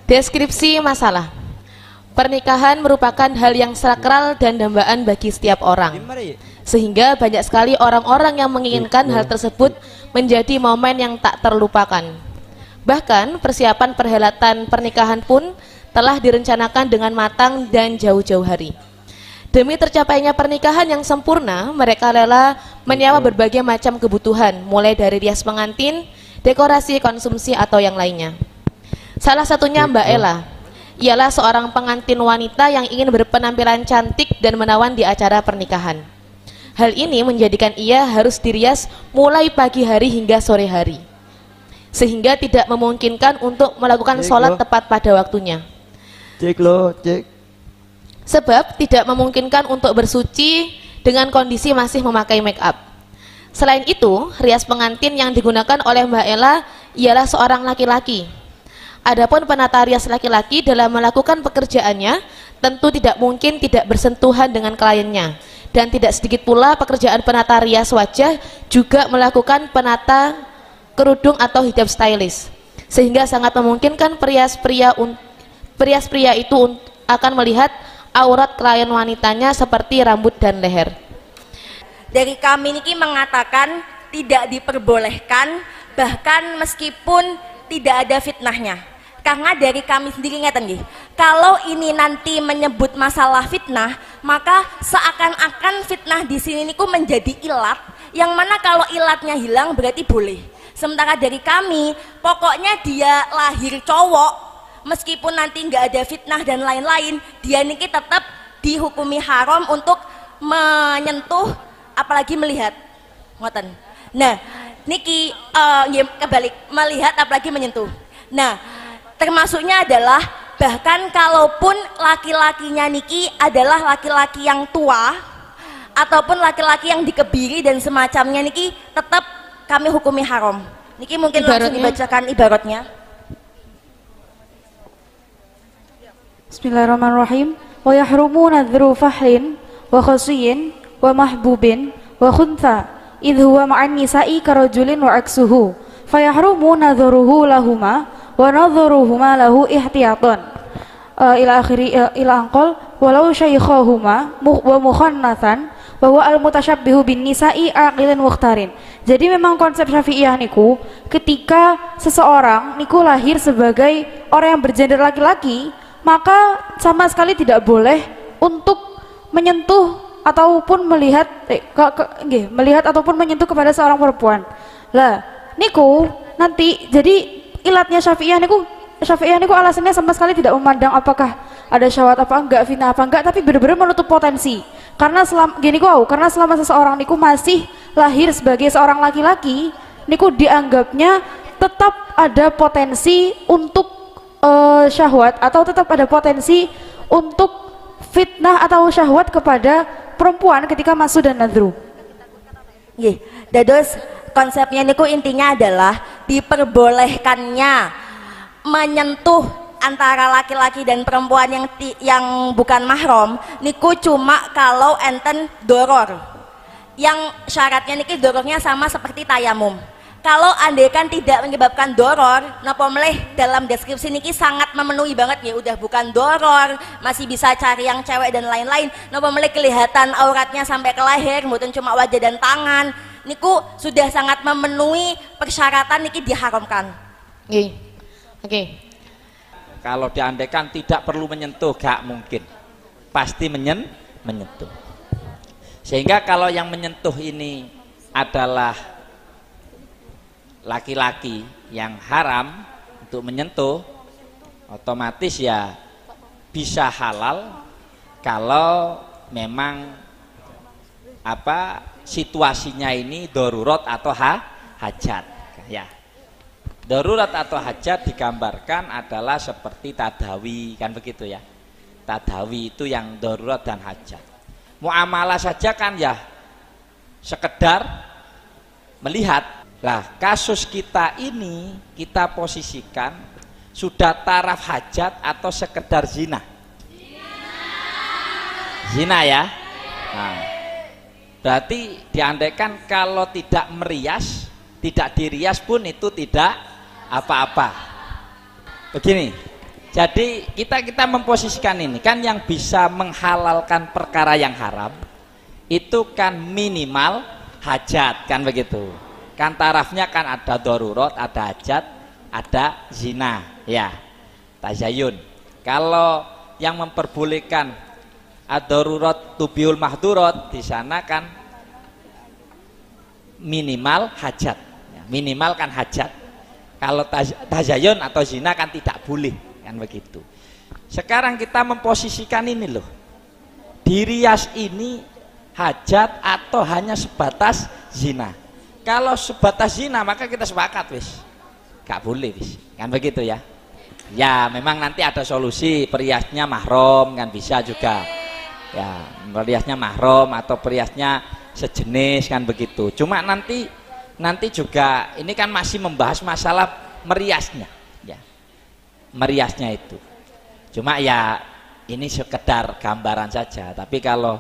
Deskripsi masalah. Pernikahan merupakan hal yang sakral dan dambaan bagi setiap orang, sehingga banyak sekali orang-orang yang menginginkan hal tersebut menjadi momen yang tak terlupakan. Bahkan persiapan perhelatan pernikahan pun telah direncanakan dengan matang dan jauh-jauh hari. Demi tercapainya pernikahan yang sempurna, mereka rela menyewa berbagai macam kebutuhan, mulai dari rias pengantin, dekorasi, konsumsi, atau yang lainnya. Salah satunya Mbak Ella. Ialah seorang pengantin wanita yang ingin berpenampilan cantik dan menawan di acara pernikahan. Hal ini menjadikan ia harus dirias mulai pagi hari hingga sore hari, sehingga tidak memungkinkan untuk melakukan sholat tepat pada waktunya. Sebab tidak memungkinkan untuk bersuci dengan kondisi masih memakai make up. Selain itu, rias pengantin yang digunakan oleh Mbak Ella ialah seorang laki-laki. Adapun penata rias laki-laki dalam melakukan pekerjaannya tentu tidak mungkin tidak bersentuhan dengan kliennya, dan tidak sedikit pula pekerjaan penata rias wajah juga melakukan penata kerudung atau hijab stylist, sehingga sangat memungkinkan pria itu akan melihat aurat klien wanitanya seperti rambut dan leher. Dari kami niki mengatakan tidak diperbolehkan, bahkan meskipun tidak ada fitnahnya. Karena dari kami sendiri ngeten nggih, kalau ini nanti menyebut masalah fitnah, maka seakan-akan fitnah di sini niku menjadi ilat, yang mana kalau ilatnya hilang berarti boleh. Sementara dari kami, pokoknya dia lahir cowok, meskipun nanti nggak ada fitnah dan lain-lain, dia niki tetap dihukumi haram untuk menyentuh, apalagi melihat. Ngoten. Nah, niki kebalik, melihat apalagi menyentuh. Nah, termasuknya adalah bahkan kalaupun laki-lakinya niki adalah laki-laki yang tua ataupun laki-laki yang dikebiri dan semacamnya niki tetap kami hukumi haram. Niki mungkin langsung dibacakan ibaratnya. Bismillahirrahmanirrahim. Wa yahrumuna dzuru fahlin wa khasiyin wa mahbubin wa khuntha idh huwa ma'an nisa'i karajulin wa aksuhu fayahrumu nadzuruhu lahuma wa nadzuruhuma lahu ihtiyatan ila akhiri ila anqal walau syaikhahuma wa mukhannathan wa huwa al-mutasyabbihu bin nisa'i aqilin mukhtarin. Jadi memang konsep Syafi'iyah niku ketika seseorang niku lahir sebagai orang yang bergender laki-laki, maka sama sekali tidak boleh untuk menyentuh ataupun melihat melihat ataupun menyentuh kepada seorang perempuan. Lah niku nanti jadi ilatnya Syafi'iyah niku alasannya sama sekali tidak memandang apakah ada syahwat apa enggak, fitnah apa enggak, tapi benar-benar menutup potensi. Karena karena selama seseorang niku masih lahir sebagai seorang laki-laki, niku dianggapnya tetap ada potensi untuk syahwat, atau tetap ada potensi untuk fitnah atau syahwat kepada perempuan ketika masuk dan nadru. Nggih, dados konsepnya niku intinya adalah diperbolehkannya menyentuh antara laki-laki dan perempuan yang bukan mahram niku cuma kalau enten doror, yang syaratnya niki dorornya sama seperti tayamum. Kalau andaikan tidak menyebabkan doror, napa meleh dalam deskripsi niki sangat memenuhi banget ya, udah bukan doror, masih bisa cari yang cewek dan lain-lain, napa meleh kelihatan auratnya sampai ke leher, mboten cuma wajah dan tangan, niku sudah sangat memenuhi persyaratan niki diharamkan. Oke. Kalau diandaikan tidak perlu menyentuh, gak mungkin, pasti menyentuh. Sehingga kalau yang menyentuh ini adalah laki-laki yang haram untuk menyentuh, otomatis ya bisa halal kalau memang situasinya ini darurat atau hajat ya. Darurat atau hajat digambarkan adalah seperti tadawi, kan begitu ya. Tadawi itu yang darurat dan hajat. Muamalah saja kan ya sekedar melihat. Lah kasus kita ini kita posisikan sudah taraf hajat atau sekedar zina. Zina ya. Nah, berarti diandaikan kalau tidak merias, tidak dirias pun itu tidak apa-apa. Begini, Jadi kita memposisikan ini kan, yang bisa menghalalkan perkara yang haram itu kan minimal hajat, kan begitu. Kan tarafnya kan ada darurat, ada hajat, ada zina, ya, tazayun. Kalau yang memperbolehkan ad-darurat tubiul mahdurat, di sana kan minimal hajat, ya, minimal kan hajat. Kalau tazayun atau zina kan tidak boleh, kan begitu. Sekarang kita memposisikan ini loh, di rias ini hajat atau hanya sebatas zina. Kalau sebatas zina maka kita sepakat wis, gak boleh wis, kan begitu ya. Ya memang nanti ada solusi, periasnya mahram kan bisa juga ya, periasnya mahram atau periasnya sejenis, kan begitu. Cuma nanti juga ini kan masih membahas masalah meriasnya ya, meriasnya itu. Cuma ya ini sekedar gambaran saja, tapi kalau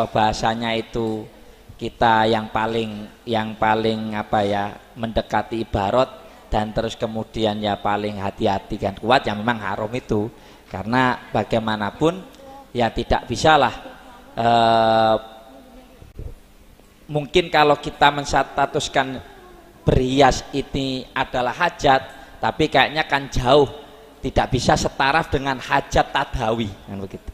bahasanya itu kita yang paling apa ya, mendekati ibarat dan terus kemudian ya paling hati-hati kan kuat, ya memang haram itu. Karena bagaimanapun ya tidak bisalah mungkin kalau kita menstatuskan berhias ini adalah hajat, tapi kayaknya kan jauh tidak bisa setaraf dengan hajat tadawi, kan begitu.